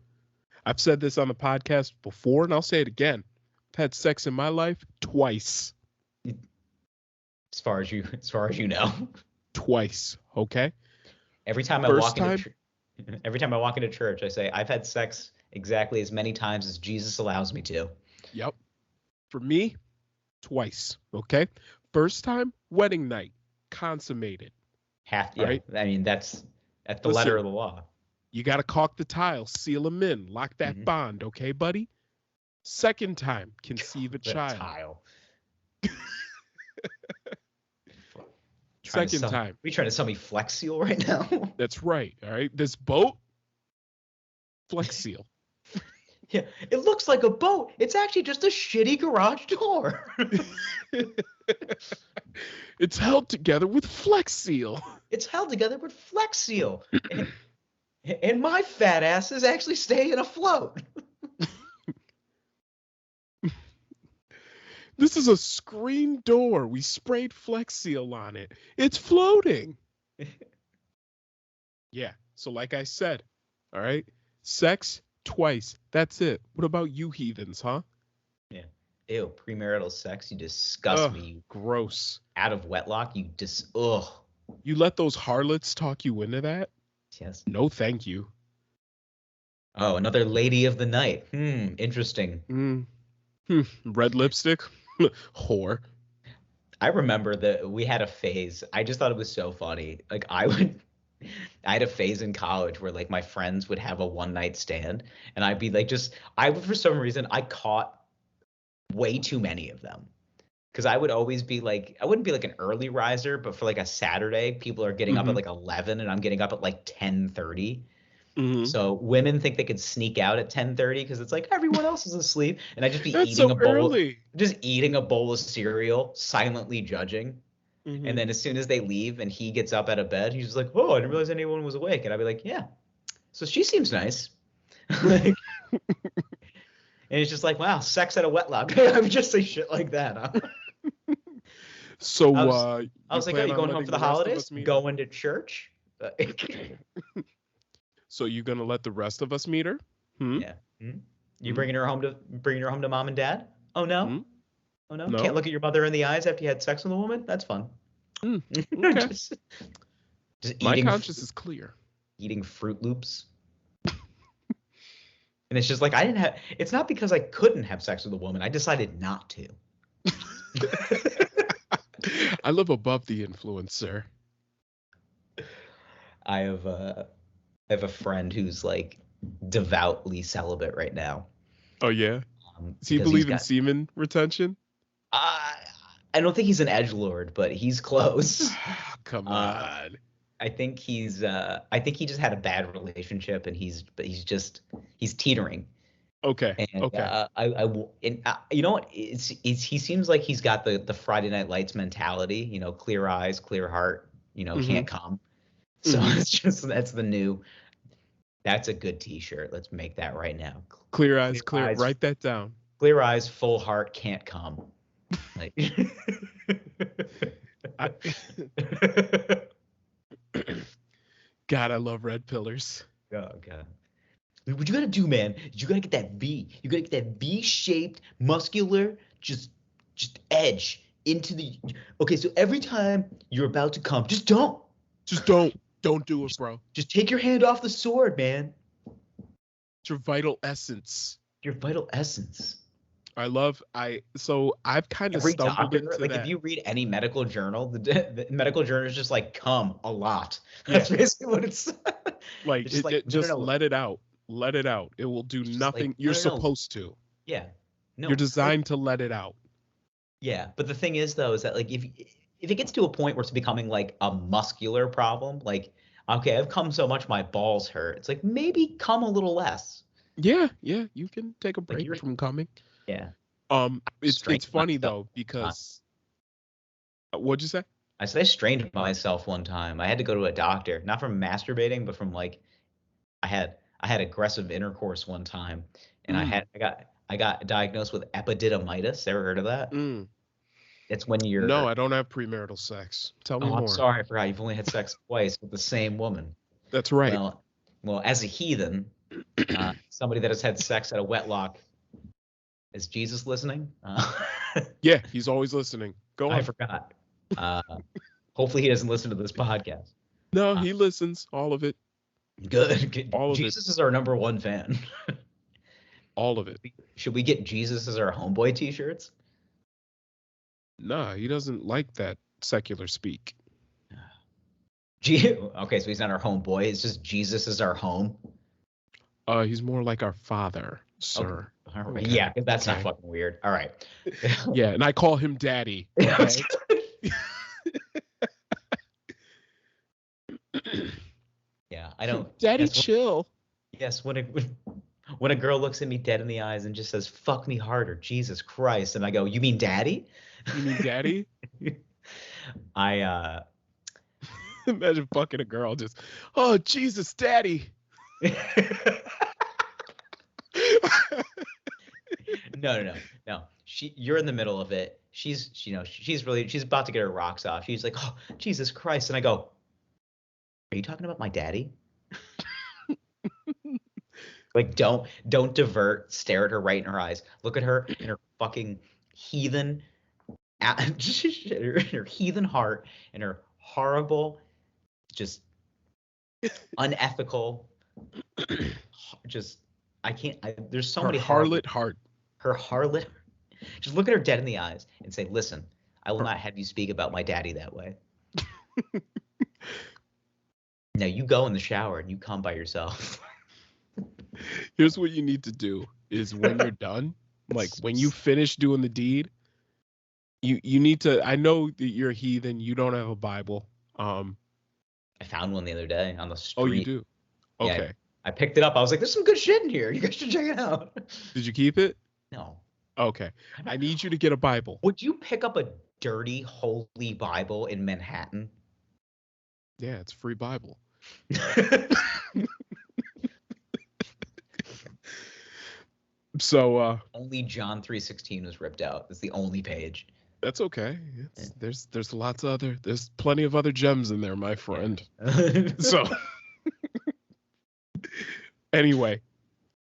I've said this on the podcast before, and I'll say it again. I've had sex in my life twice. As far as you know. Twice. Okay. Every time I walk into church, I say I've had sex exactly as many times as Jesus allows me to. Yep. For me, twice. Okay. First time, wedding night, consummated. Right? I mean, that's at the letter of the law. You got to caulk the tiles, seal them in, lock that bond. Okay, buddy. Second time, conceive a child. Tile. Second time. Are you trying to sell me Flex Seal right now? That's right. All right. This boat, Flex Seal. Yeah, it looks like a boat. It's actually just a shitty garage door. It's held together with Flex Seal. It's held together with Flex Seal. And my fat ass is actually staying afloat. This is a screen door. We sprayed Flex Seal on it. It's floating. Yeah. So like I said, all right, sex twice. That's it. What about you heathens, huh? Yeah. Ew, premarital sex, you disgust me. You gross. out of wedlock, ugh. You let those harlots talk you into that? Yes. No, thank you. Oh, another lady of the night. Interesting. Red lipstick? Whore. I remember that we had a phase. I just thought it was so funny. Like I had a phase in college where like my friends would have a one night stand and I'd be like for some reason I caught way too many of them. Because I would always be like, I wouldn't be like an early riser, but for like a Saturday, people are getting up at like 11 and I'm getting up at like 10:30. So women think they could sneak out at 10:30 because it's like everyone else is asleep, and I just be eating a bowl of cereal, silently judging. And then as soon as they leave and he gets up out of bed, he's just like, "Oh, I didn't realize anyone was awake." And I'd be like, "Yeah, so she seems nice." Like, and it's just like, "Wow, sex at a wetlock." I would just say shit like that. Huh? So I was like, "Oh, you going home for the holidays? Going to church?" So you gonna let the rest of us meet her? Yeah. You bringing her home to mom and dad? Oh no. Oh no. Can't look at your mother in the eyes after you had sex with a woman? That's fun. Okay. just my conscience is clear. Eating Fruit Loops. And it's just like it's not because I couldn't have sex with a woman. I decided not to. I live above the influence, sir. I have a friend who's like devoutly celibate right now. Oh yeah. Does he believe in semen retention? I don't think he's an edgelord, but he's close. Come on. I think he just had a bad relationship and he's teetering. Okay. And, okay. You know what? He seems like he's got the Friday Night Lights mentality. You know, clear eyes, clear heart. You know, can't come. So that's a good T-shirt. Let's make that right now. Clear eyes, clear. Write that down. Clear eyes, full heart, can't come. Like, God, I love red pillars. Oh God. What you gotta do, man? You gotta get that V. You gotta get that V-shaped, muscular, just edge into the. Okay, so every time you're about to come, just don't do it, bro. Just take your hand off the sword, man. It's your vital essence. Your vital essence. I've kind of stumbled into like that. If you read any medical journal, the medical journal is just like come a lot. That's basically what it's like. Let it out. Let it out. It will do nothing. Like, you're supposed to. Yeah. No. You're designed to let it out. Yeah, but the thing is though, is that like if it gets to a point where it's becoming like a muscular problem, like okay, I've come so much my balls hurt. It's like maybe come a little less. Yeah, you can take a break from coming. Yeah. It's funny though because what'd you say? I said I strained myself one time. I had to go to a doctor, not from masturbating, but from like I had aggressive intercourse one time, and I got diagnosed with epididymitis. Ever heard of that? It's when you're No, I don't have premarital sex. Tell me more. I'm sorry, I forgot. You've only had sex twice with the same woman. That's right. Well, as a heathen, somebody that has had sex at a wetlock. Is Jesus listening? Yeah, he's always listening. Go on. I forgot. Hopefully he doesn't listen to this podcast. No, he listens. All of it. Good. Jesus is our number one fan. All of it. Should we get Jesus as our homeboy T-shirts? Nah, he doesn't like that secular speak. Okay, so he's not our homeboy. It's just Jesus is our home. He's more like our father, sir. Okay. Yeah, because that's not fucking weird. All right. Yeah, and I call him daddy. Okay? Yeah, I don't. Daddy, chill. Yes, when when a girl looks at me dead in the eyes and just says, "Fuck me harder, Jesus Christ," and I go, "You mean daddy?" You mean daddy? I Imagine fucking a girl just, oh Jesus, daddy. No. You're in the middle of it. She's about to get her rocks off. She's like, "Oh, Jesus Christ." And I go, "Are you talking about my daddy?" Like, don't divert, stare at her right in her eyes. Look at her in her fucking heathen her heathen heart and her horrible, just unethical, just I can't there's so Her many harlot heart. her harlot. Just look at her dead in the eyes and say, "Listen, I will not have you speak about my daddy that way." Now you go in the shower and you come by yourself. Here's what you need to do is when you're done, like when you finish doing the deed, you need to, I know that you're a heathen, you don't have a Bible. I found one the other day on the street. Oh, you do? Okay. Yeah, I picked it up. I was like, "There's some good shit in here. You guys should check it out." Did you keep it? No. Okay. I need you to get a Bible. Would you pick up a dirty, holy Bible in Manhattan? Yeah, it's free Bible. So only John 3:16 was ripped out. It's the only page. That's okay. There's there's plenty of other gems in there, my friend. So anyway,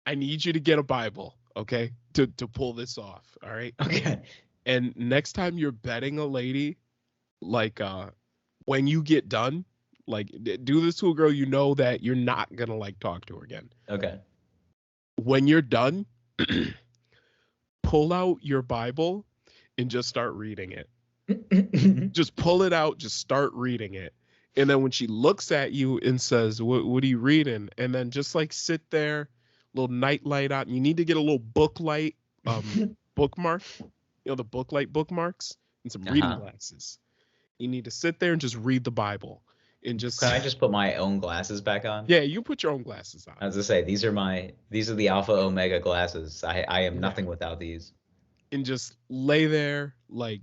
I need you to get a Bible, okay? To pull this off, all right? Okay. And next time you're betting a lady, like when you get done, like do this to a girl you know that you're not gonna like talk to her again. Okay. When you're done, pull out your Bible and just start reading it. Just pull it out, just start reading it. And then when she looks at you and says, what are you reading? And then just like sit there, little night light on. You need to get a little book light bookmark, the book light bookmarks and some reading glasses. You need to sit there and just read the Bible. And just Can I just put my own glasses back on? Yeah, you put your own glasses on. As I say, these are the Alpha Omega glasses. I am nothing without these. And just lay there, like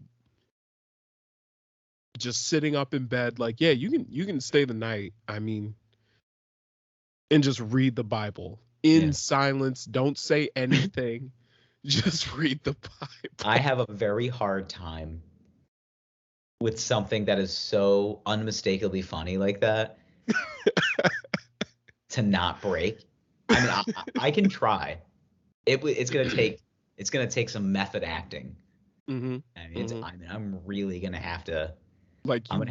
just sitting up in bed, like, yeah, you can stay the night. I mean, and just read the Bible in silence. Don't say anything. Just read the Bible. I have a very hard time with something that is so unmistakably funny like that to not break. I mean, I can try. It's gonna take some method acting. Mm-hmm. I mean, I'm really gonna have to. Like you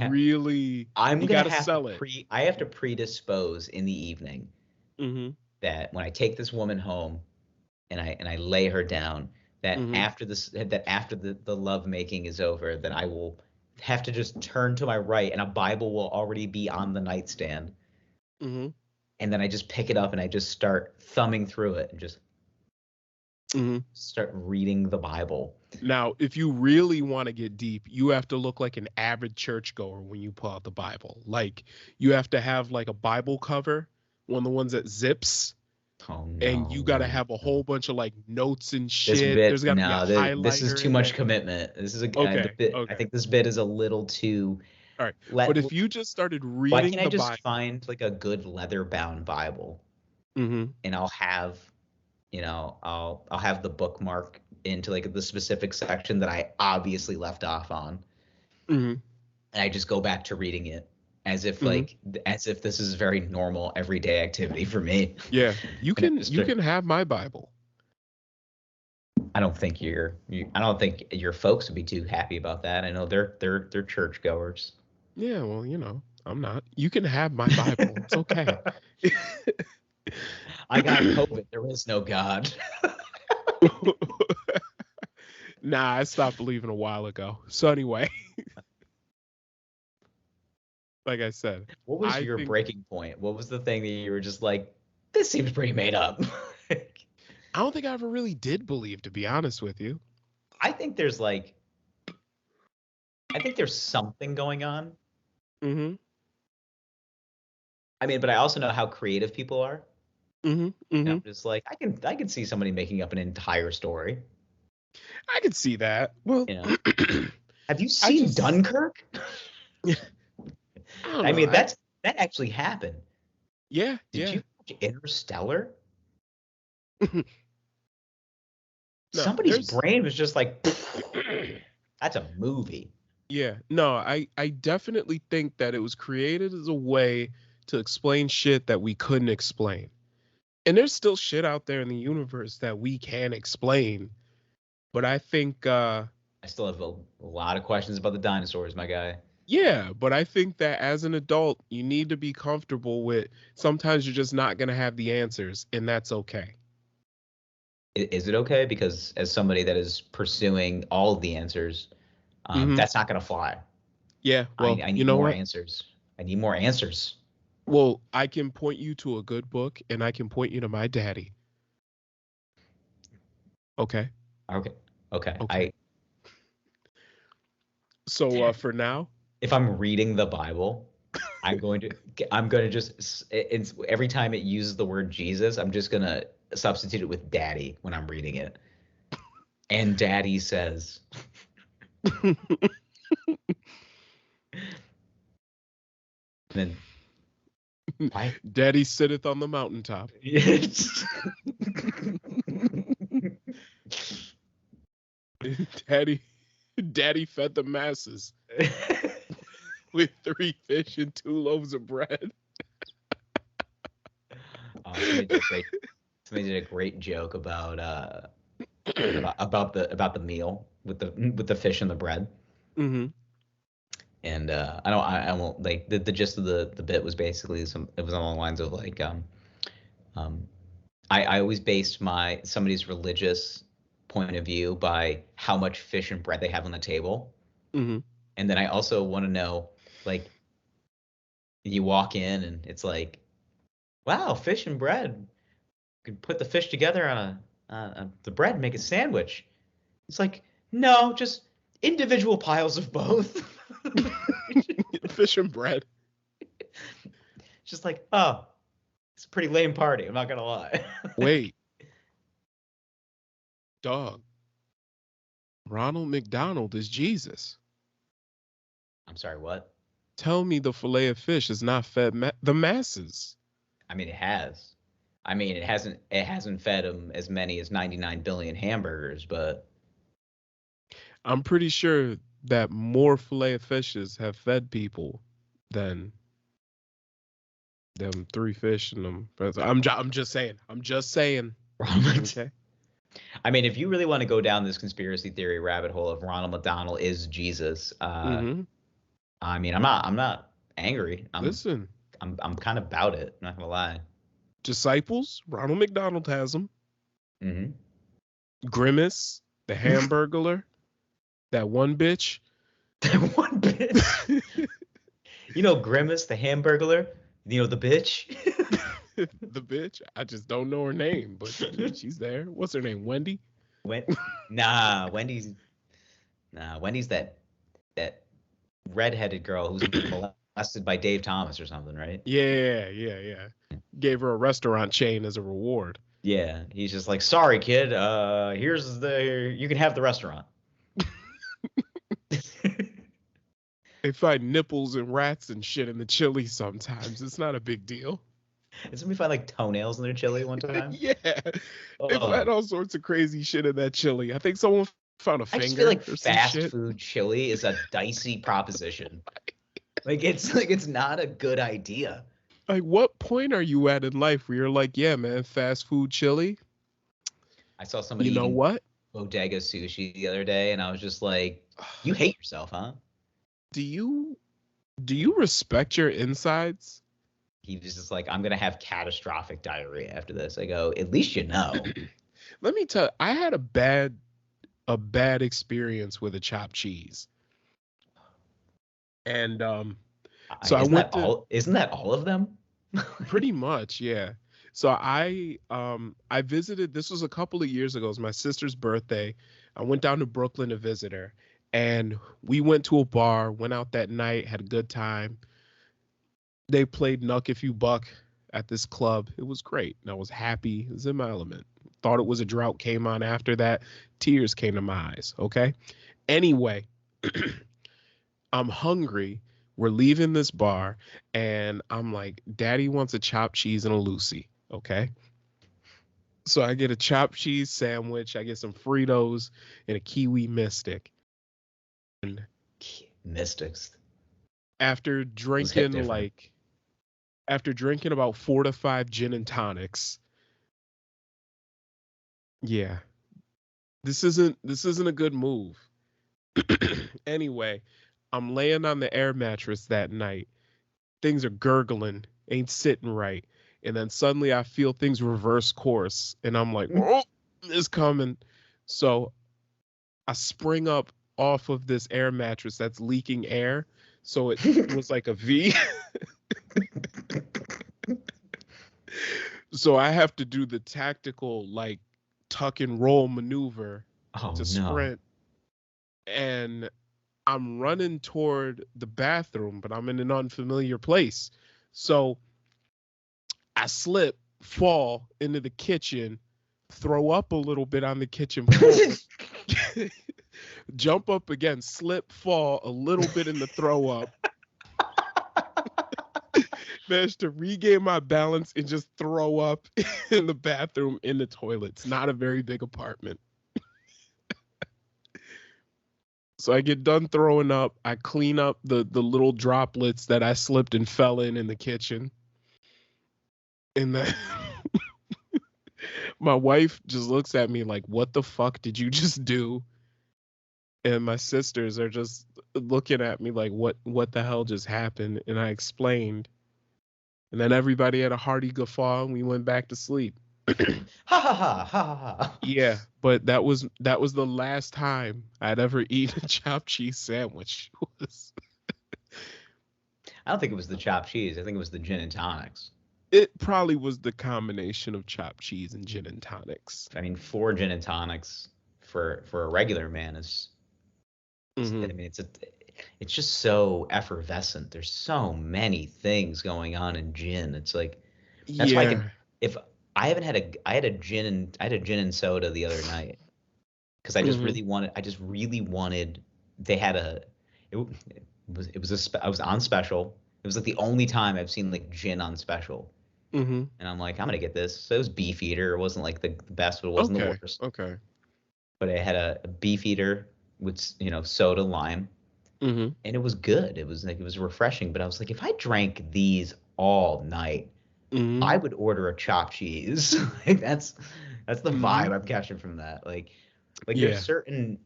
gotta sell it. I have to predispose in the evening that when I take this woman home and I lay her down, that after the love making is over, that I will have to just turn to my right and a Bible will already be on the nightstand. And then I just pick it up and I just start thumbing through it and just start reading the Bible. Now, if you really want to get deep, you have to look like an avid churchgoer when you pull out the Bible. Like you have to have like a Bible cover, one of the ones that zips. Oh, no. And you got to have a whole bunch of like notes and shit. There's got to be a highlighter. This is too much commitment. This is okay. I think this bit is a little too. All right. But if you just started reading, why can't I just find like a good leather bound Bible, and I'll have, I'll have the bookmark into like the specific section that I obviously left off on, and I just go back to reading it. As if this is a very normal everyday activity for me. Yeah, you can have my Bible. I don't think your folks would be too happy about that. I know they're churchgoers. Yeah, well, I'm not. You can have my Bible. It's okay. I got COVID. There is no God. Nah, I stopped believing a while ago. So anyway. Like I said, what was your breaking point? What was the thing that you were just like, this seems pretty made up? I don't think I ever really did believe, to be honest with you. I think there's something going on. I mean, but I also know how creative people are. Mm-hmm. Mm-hmm. I'm just like, I can see somebody making up an entire story. I could see that. Well, You know, have you I seen just, Dunkirk? I don't I know. mean, that actually happened. Yeah, Did yeah. you watch Interstellar? No, Somebody's there's, brain was just like, that's a movie. yeah. No, I definitely think that it was created as a way to explain shit that we couldn't explain. And there's still shit out there in the universe that we can explain. But I think, I still have a lot of questions about the dinosaurs, my guy. yeah, but I think that as an adult, you need to be comfortable with sometimes you're just not going to have the answers, and that's okay. Is it okay? Because as somebody that is pursuing all of the answers, Hmm. that's not going to fly. Yeah, well, I you need know more what? answers. I need more answers. Well, I can point you to a good book, and I can point you to my daddy. Okay, Okay. Okay. okay. So for now, If I'm reading the Bible, I'm going to just, it's every time it uses the word Jesus, I'm just going to substitute it with daddy when I'm reading it. And daddy says, then why? Daddy sitteth on the mountaintop. It's Daddy, Daddy fed the masses with 3 fish and 2 loaves of bread. Somebody did a great joke about the meal with the fish and the bread. Hmm. And I won't like the gist of the bit was basically it was on the lines of like um I always based somebody's religious point of view by how much fish and bread they have on the table. Hmm. And then I also want to know, like, you walk in and it's like, wow, fish and bread. You can put the fish together on the bread and make a sandwich. It's like, no, just individual piles of both. Fish and bread. Just like, oh, it's a pretty lame party. I'm not gonna lie. Wait, dog. Ronald McDonald is Jesus. I'm sorry, what? Tell me the fillet of fish has not fed the masses. I mean, it has. I mean, it hasn't fed them as many as 99 billion hamburgers, but I'm pretty sure that more fillet of fishes have fed people than them 3 fish and them. I'm just saying. I'm just saying. Okay. I mean, if you really want to go down this conspiracy theory rabbit hole of Ronald McDonald is Jesus, Mm-hmm. I mean, I'm not angry. Listen, I'm kind of about it. Not gonna lie. disciples. Ronald McDonald has them. Hmm. Grimace, the Hamburglar, that one bitch. That one bitch. You know, Grimace, the Hamburglar. You know, the bitch. The bitch. I just don't know her name, but she's there. What's her name? Wendy? When, nah, Wendy's that redheaded girl who's been molested by Dave Thomas or something, right? Yeah, yeah, yeah. Gave her a restaurant chain as a reward. Yeah, he's just like, sorry, kid. You can have the restaurant. They find nipples and rats and shit in the chili sometimes. It's not a big deal. Did somebody find like toenails in their chili one time? Yeah. They find all sorts of crazy shit in that chili. I think someone found a I just finger feel like or some fast shit. food chili is a dicey proposition. It's not a good idea. Like, what point are you at in life where you're like, yeah, man, fast food chili? I saw somebody You know eating what? bodega sushi the other day, and I was just like, "You hate yourself, huh?" Do you respect your insides? He was just like, "I'm gonna have catastrophic diarrhea after this." I go, "At least you know." Let me tell you, I had a bad experience with a chopped cheese. And so I went to Isn't that all of them? pretty much, yeah. So I visited, this was a couple of years ago. It was my sister's birthday. I went down to Brooklyn to visit her, and we went to a bar, went out that night, had a good time. They played Nuck If You Buck at this club. It was great. And I was happy. It was in my element. Thought it was a drought, came on after that. Tears came to my eyes. Okay. Anyway, I'm hungry. We're leaving this bar, and I'm like, Daddy wants a chopped cheese and a Lucy. Okay. So I get a chopped cheese sandwich. I get some Fritos and a kiwi mystic. And Mystics. after drinking about 4 to 5 gin and tonics, yeah, this isn't a good move. Anyway, I'm laying on the air mattress that night. Things are gurgling, ain't sitting right. And then suddenly I feel things reverse course, and I'm like, oh, it's coming. So I spring up off of this air mattress that's leaking air. So it was like a V. So I have to do the tactical, like, tuck and roll maneuver to sprint. And I'm running toward the bathroom, but I'm in an unfamiliar place. So I slip, fall into the kitchen, throw up a little bit on the kitchen floor, jump up again, slip, fall a little bit in the throw up. Managed to regain my balance and just throw up in the bathroom in the toilet. It's not a very big apartment. So I get done throwing up. I clean up the little droplets that I slipped and fell in the kitchen. And then my wife just looks at me like, what the fuck did you just do? And my sisters are just looking at me like, what the hell just happened? And I explained. And then everybody had a hearty guffaw and we went back to sleep. Ha ha ha ha ha. Yeah, but that was the last time I'd ever eaten a chopped cheese sandwich. I don't think it was the chopped cheese. I think it was the gin and tonics. It probably was the combination of chopped cheese and gin and tonics. I mean, 4 gin and tonics for a regular man is. Mm-hmm. I mean, it's just so effervescent. There's so many things going on in gin. It's like that's why I had a gin and soda the other night because I just really wanted. They had I was on special. It was like the only time I've seen like gin on special. Mm-hmm. And I'm like, I'm gonna get this. So it was Beefeater. It wasn't like the best, but it wasn't the worst. Okay. But I had a Beefeater with soda lime. Mm-hmm. And it was good. It was refreshing. But I was like, if I drank these all night, I would order a chopped cheese. Like that's the vibe I'm catching from that. Like there's certain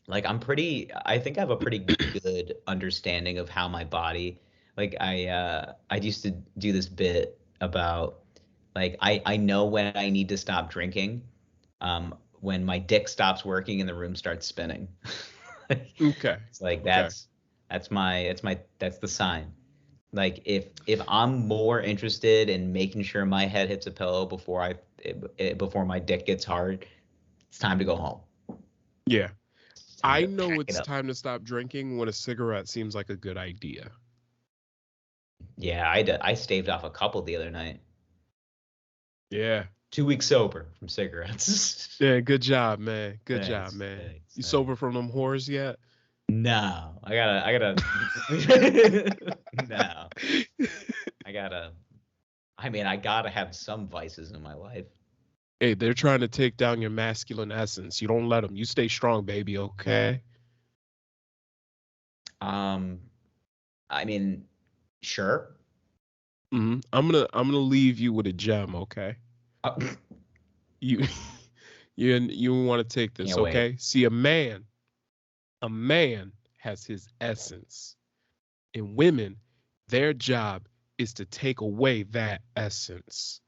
I think I have a pretty good understanding of how my body, like I used to do this bit about like I know when I need to stop drinking, when my dick stops working and the room starts spinning. Okay. It's like that's the sign. Like if I'm more interested in making sure my head hits a pillow before my dick gets hard, it's time to go home. Yeah. I know it's time to stop drinking when a cigarette seems like a good idea. Yeah, I staved off a couple the other night. Yeah. 2 weeks sober from cigarettes. Yeah, good job, man. Good job, man. You sober from them whores yet? No, I gotta. No, I gotta have some vices in my life. Hey, they're trying to take down your masculine essence. You don't let them. You stay strong, baby. Okay. I mean, sure. Mm-hmm. I'm gonna leave you with a gem. Okay. You want to take this, okay? Wait. See, a man has his essence, and women, their job is to take away that essence.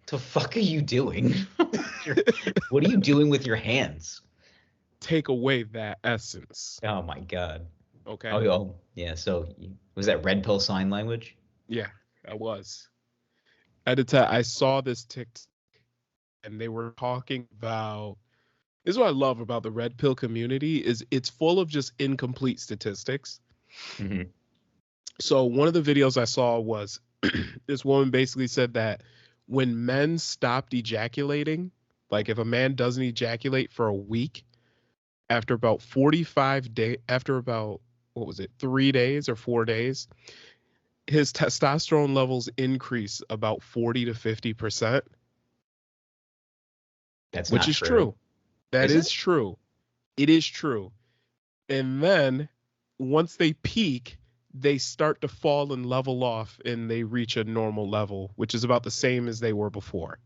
The fuck are you doing? What are you doing with your hands? Take away that essence. Oh my god. Okay. Oh yeah. So was that red pill sign language? Yeah, that was. I saw this TikTok, and they were talking about. This is what I love about the red pill community is it's full of just incomplete statistics. Mm-hmm. So one of the videos I saw was this woman basically said that when men stopped ejaculating, like if a man doesn't ejaculate for a week, after about 45 days, after about, what was it, 3 days or 4 days, his testosterone levels increase about 40 to 50%. That's which not is true. true. That Is is it? true. It is true. And then once they peak, they start to fall and level off and they reach a normal level, which is about the same as they were before.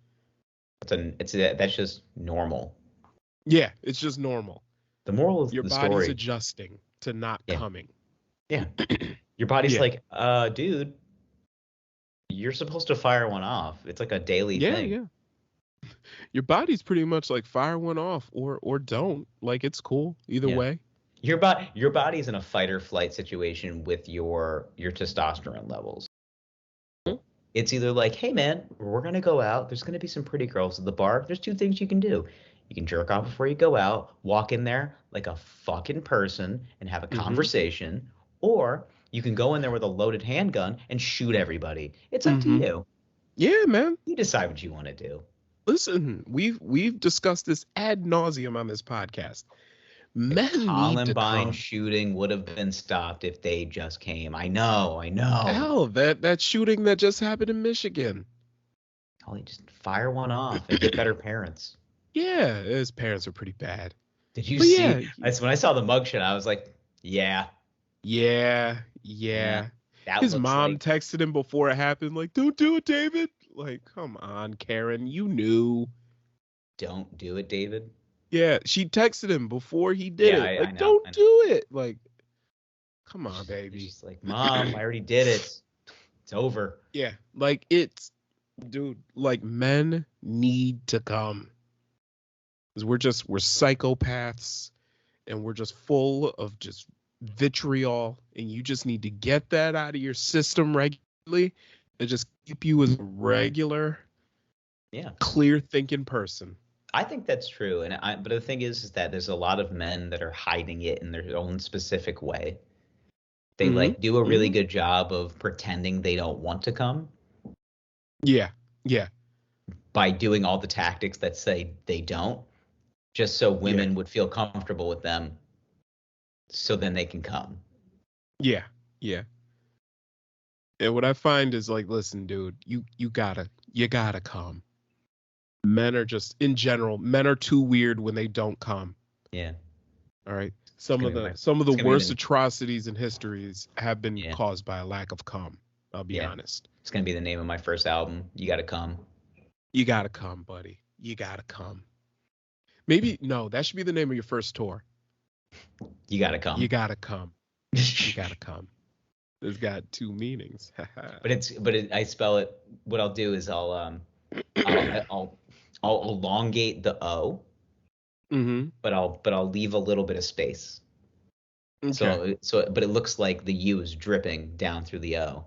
That's just normal. Yeah, it's just normal. The moral of Your the body's story. adjusting to not Yeah. coming. Yeah. Your body's Yeah. like, dude, you're supposed to fire one off. It's like a daily thing. Yeah. Your body's pretty much like fire one off or don't. Like it's cool either Yeah. way. Your body's in a fight or flight situation with your testosterone levels. It's either like, hey man, we're gonna go out. There's gonna be some pretty girls at the bar. There's two things you can do. You can jerk off before you go out, walk in there like a fucking person and have a conversation, or you can go in there with a loaded handgun and shoot everybody. It's up to you. Yeah, man. You decide what you want to do. Listen, we've discussed this ad nauseum on this podcast. Men need to Columbine come. shooting would have been stopped if they just came. I know. Hell, that shooting that just happened in Michigan. Oh, they just fire one off and get better parents. Yeah, his parents are pretty bad. Did you see? Yeah. When I saw the mugshot, I was like, yeah. His mom texted him before it happened, like, don't do it, David. Like, come on, Karen, you knew. Don't do it, David. Yeah, she texted him before he did it. Like, I know, don't do it. Like, come on, baby. She's like, Mom, I already did it. It's over. Yeah, like dude, like men need to come. Because we're psychopaths and we're just full of just vitriol, and you just need to get that out of your system regularly and just keep you as a regular, clear thinking person. I think that's true, but the thing is that there's a lot of men that are hiding it in their own specific way. They like do a really good job of pretending they don't want to come. Yeah. By doing all the tactics that say they don't, just so women would feel comfortable with them, so then they can come. Yeah. And what I find is like, listen, dude, you gotta come. Men are just, in general, men are too weird when they don't come. Yeah. All right. Some of the worst atrocities in histories have been caused by a lack of cum. I'll be honest. It's gonna be the name of my first album. You gotta come. You gotta come, buddy. You gotta come. Maybe that should be the name of your first tour. You gotta come. You gotta come. You gotta come. It's got two meanings. I spell it. What I'll do is I'll elongate the O. But I'll leave a little bit of space. Okay. But it looks like the U is dripping down through the O.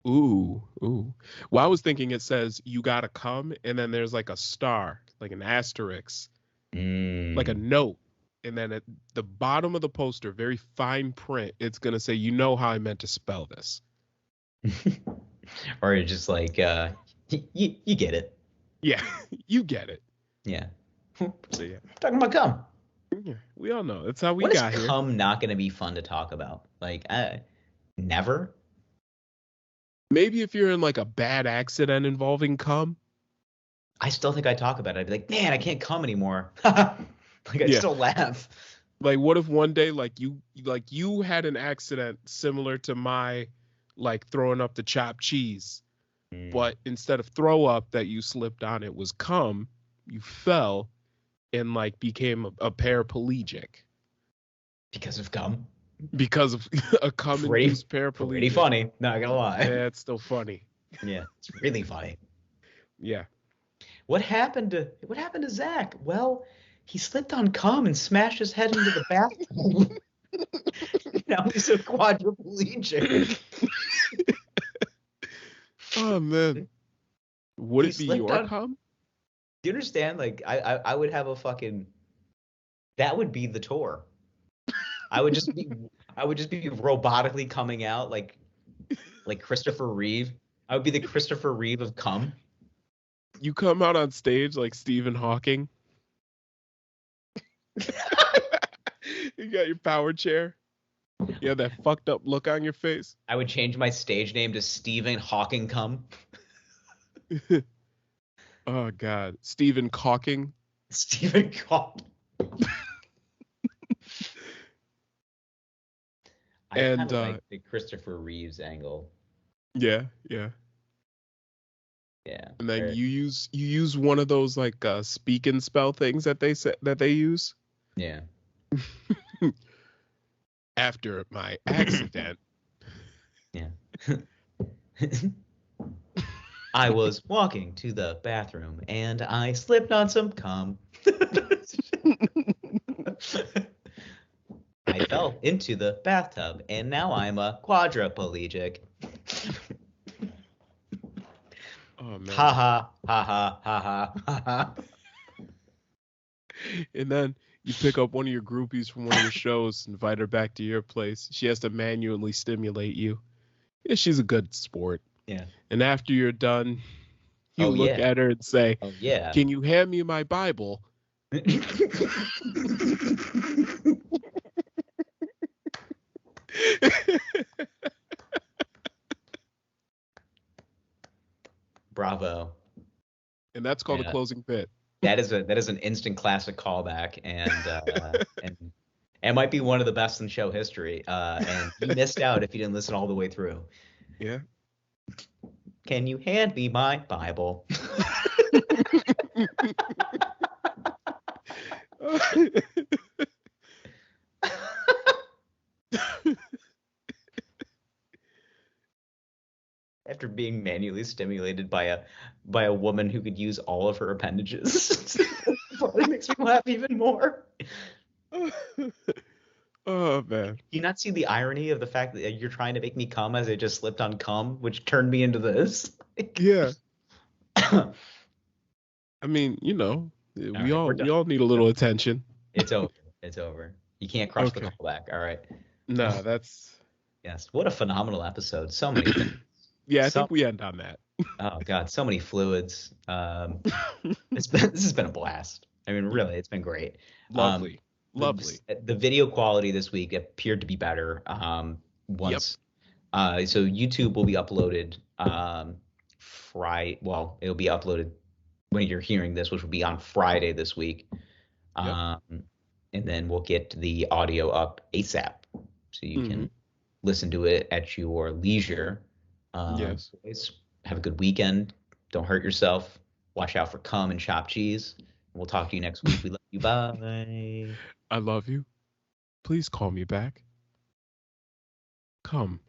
Ooh. Well, I was thinking it says you gotta come, and then there's like a star, like an asterisk, like a note, and then at the bottom of the poster, very fine print, it's gonna say, you know how I meant to spell this. Or you're just like, you get it. Yeah, you get it. Yeah. So yeah, talking about cum. Yeah, we all know that's how we got here. When is cum not going to be fun to talk about? Like, never. Maybe if you're in like a bad accident involving cum. I still think I talk about it. I'd be like, man, I can't cum anymore. Like I still laugh. Like, what if one day, like you had an accident similar to my, like throwing up the chopped cheese, but instead of throw up that you slipped on, it was cum. You fell and like became a paraplegic because of cum. Because of a cum-induced paraplegic. Pretty funny, not gonna lie. Yeah, it's still funny. Yeah, it's really funny. Yeah. What happened to Zach? Well, he slipped on cum and smashed his head into the bathroom. Now he's a quadriplegic. Oh man. Would it be your cum? Do you understand? Like I would have a fucking, that would be the tour. I would just be robotically coming out like Christopher Reeve. I would be the Christopher Reeve of cum. You come out on stage like Stephen Hawking. You got your power chair. You have that fucked up look on your face. I would change my stage name to Stephen Hawking cum. Oh God, Stephen Hawking. Stephen Hawking. I kind of like the Christopher Reeves angle. Yeah. Yeah. And then you use one of those like speak and spell things that they use. Yeah. After my accident. Yeah. I was walking to the bathroom and I slipped on some cum. I fell into the bathtub and now I'm a quadriplegic. Oh man. Ha ha ha ha ha ha ha ha. And then you pick up one of your groupies from one of your shows, invite her back to your place. She has to manually stimulate you. Yeah, she's a good sport. Yeah. And after you're done, you look at her and say, "Oh yeah, can you hand me my Bible?" Bravo. And that's called a closing bit. That is an instant classic callback, and it might be one of the best in show history. And you missed out if you didn't listen all the way through. Yeah. Can you hand me my Bible? After being manually stimulated by a woman who could use all of her appendages, probably makes me laugh even more. Oh man! Do you not see the irony of the fact that you're trying to make me come as I just slipped on cum, which turned me into this? Yeah. I mean, we all need a little attention. It's over. It's over. You can't crush the callback. All right. No, that's. Yes. What a phenomenal episode. So many things. Yeah, I think we end on that. Oh God, so many fluids. This has been a blast. I mean, really, it's been great. Lovely. The video quality this week appeared to be better. So YouTube will be uploaded Friday. Well, it'll be uploaded when you're hearing this, which will be on Friday this week. And then we'll get the audio up ASAP, so you can listen to it at your leisure. Yes. Have a good weekend. Don't hurt yourself. Watch out for cum and chopped cheese. We'll talk to you next week. We love you. Bye. I love you. Please call me back. Come.